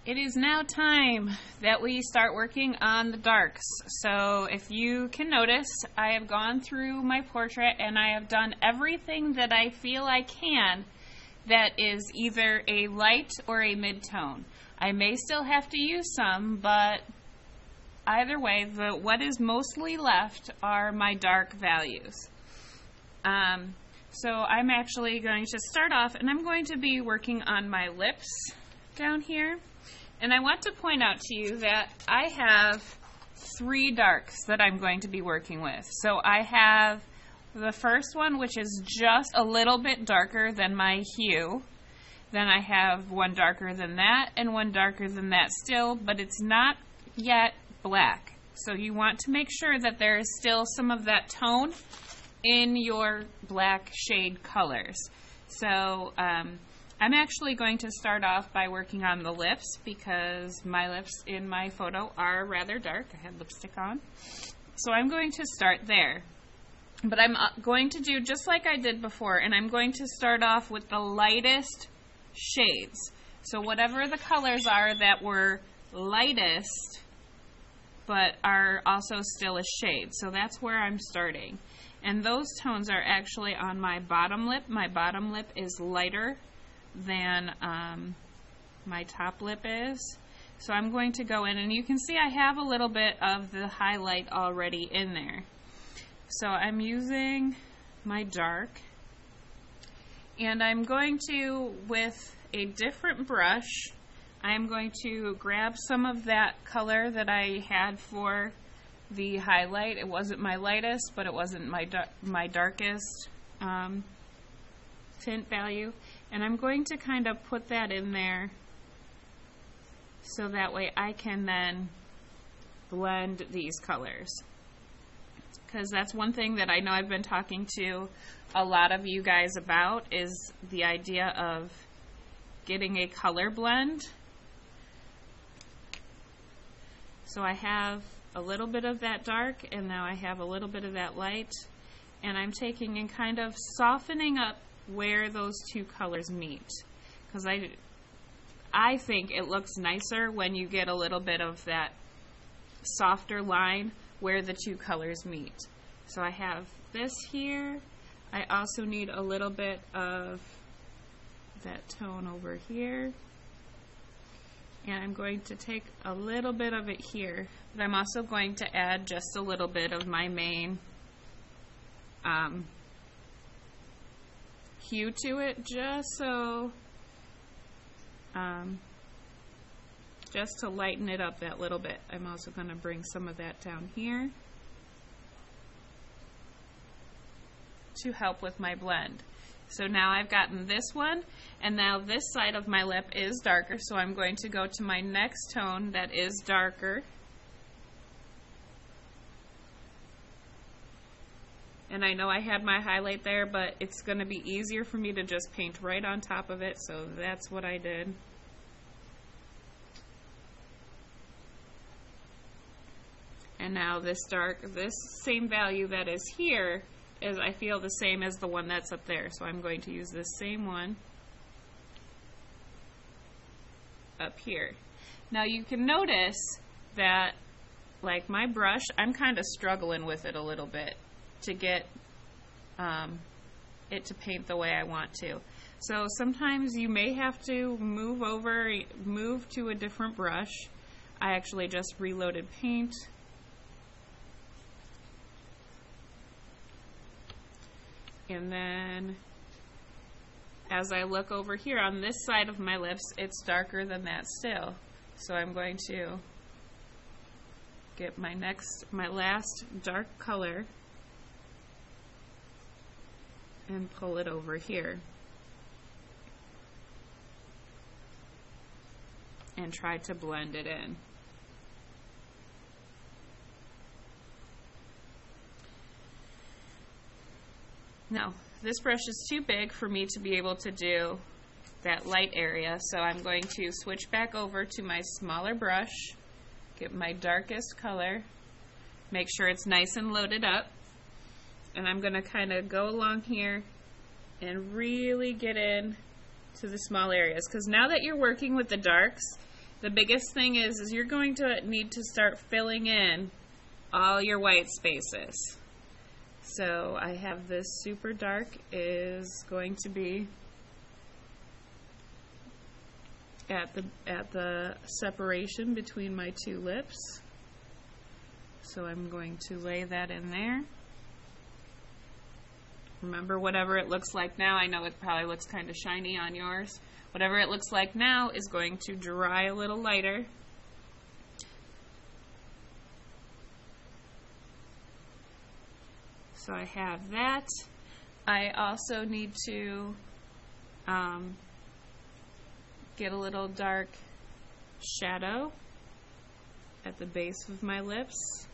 It is now time that we start working on the darks. So if you can notice, I have gone through my portrait and I have done everything that I feel I can that is either a light or a mid-tone. I may still have to use some, but either way, what is mostly left are my dark values. So I'm actually going to start off, and I'm going to be working on my lips down here. And I want to point out to you that I have 3 darks that I'm going to be working with. So I have the first one, which is just a little bit darker than my hue. Then I have one darker than that and one darker than that still, but it's not yet black. So you want to make sure that there is still some of that tone in your black shade colors. So I'm actually going to start off by working on the lips because my lips in my photo are rather dark. I had lipstick on. So I'm going to start there. But I'm going to do just like I did before, and I'm going to start off with the lightest shades. So whatever the colors are that were lightest but are also still a shade. So that's where I'm starting. And those tones are actually on my bottom lip. My bottom lip is lighter than my top lip is. So I'm going to go in, and you can see I have a little bit of the highlight already in there. So I'm using my dark, and I'm going to, with a different brush, I'm going to grab some of that color that I had for the highlight. It wasn't my lightest, but it wasn't my darkest tint value. And I'm going to kind of put that in there so that way I can then blend these colors. Because that's one thing that I know I've been talking to a lot of you guys about, is the idea of getting a color blend. So I have a little bit of that dark, and now I have a little bit of that light, and I'm taking and kind of softening up where those two colors meet, because I think it looks nicer when you get a little bit of that softer line where the two colors meet. So I have this here. I also need a little bit of that tone over here, and I'm going to take a little bit of it here, but I'm also going to add just a little bit of my main hue to it, just so just to lighten it up that little bit. I'm also going to bring some of that down here to help with my blend. So now I've gotten this one, and now this side of my lip is darker, so I'm going to go to my next tone that is darker. And I know I had my highlight there, but it's going to be easier for me to just paint right on top of it, so that's what I did. And now this dark, this same value that is here, is, I feel, the same as the one that's up there. So I'm going to use this same one up here. Now you can notice that, like my brush, I'm kind of struggling with it a little bit to get it to paint the way I want to. So sometimes you may have to move to a different brush. I actually just reloaded paint. And then as I look over here on this side of my lips, it's darker than that still. So I'm going to get my last dark color and pull it over here and try to blend it in. Now, this brush is too big for me to be able to do that light area, so I'm going to switch back over to my smaller brush, get my darkest color, make sure it's nice and loaded up, and I'm going to kind of go along here and really get in to the small areas, because now that you're working with the darks, The biggest thing is you're going to need to start filling in all your white spaces. So I have this super dark is going to be at the separation between my two lips. So I'm going to lay that in there. Remember, whatever it looks like now, I know it probably looks kind of shiny on yours. Whatever it looks like now is going to dry a little lighter. So I have that. I also need to get a little dark shadow at the base of my lips.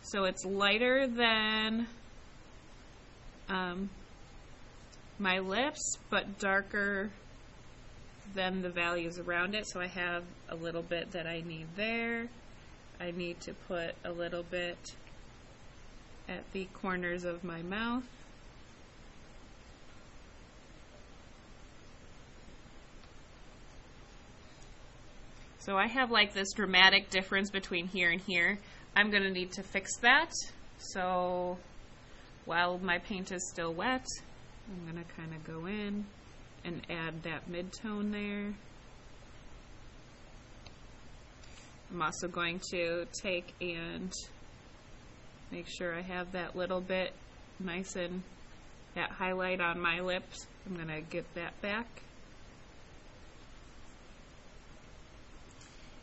So it's lighter than my lips, but darker than the values around it. So I have a little bit that I need there. I need to put a little bit at the corners of my mouth. So I have like this dramatic difference between here and here. I'm going to need to fix that. So while my paint is still wet, I'm going to kind of go in and add that mid-tone there. I'm also going to take and make sure I have that little bit nice and that highlight on my lips. I'm going to get that back.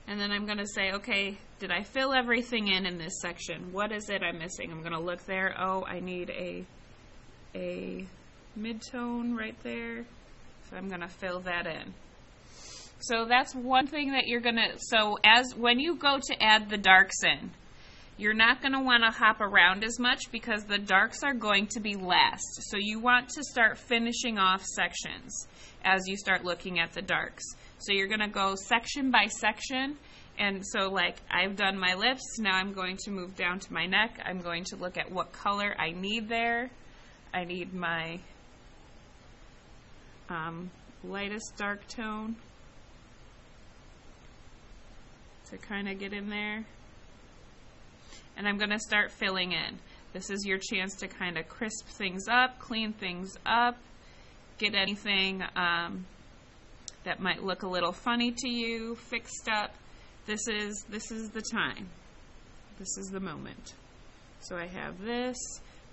And then I'm going to say, okay, did I fill everything in this section? What is it I'm missing? I'm going to look there. Oh, I need a mid-tone right there. So I'm going to fill that in. So that's one thing that you're going to, so when you go to add the darks in, you're not going to want to hop around as much because the darks are going to be last. So you want to start finishing off sections as you start looking at the darks. So you're going to go section by section. And so like I've done my lips, now I'm going to move down to my neck. I'm going to look at what color I need there. I need my lightest dark tone to kind of get in there. And I'm going to start filling in. This is your chance to kind of crisp things up, clean things up, get anything that might look a little funny to you fixed up. This is the time. This is the moment. So I have this.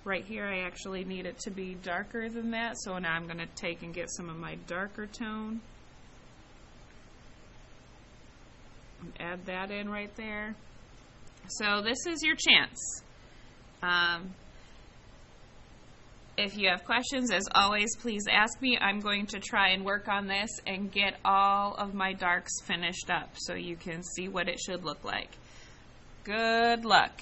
Right here I actually need it to be darker than that, so now I'm going to take and get some of my darker tone and add that in right there. So this is your chance. If you have questions, as always, please ask me. I'm going to try and work on this and get all of my darks finished up so you can see what it should look like. Good luck.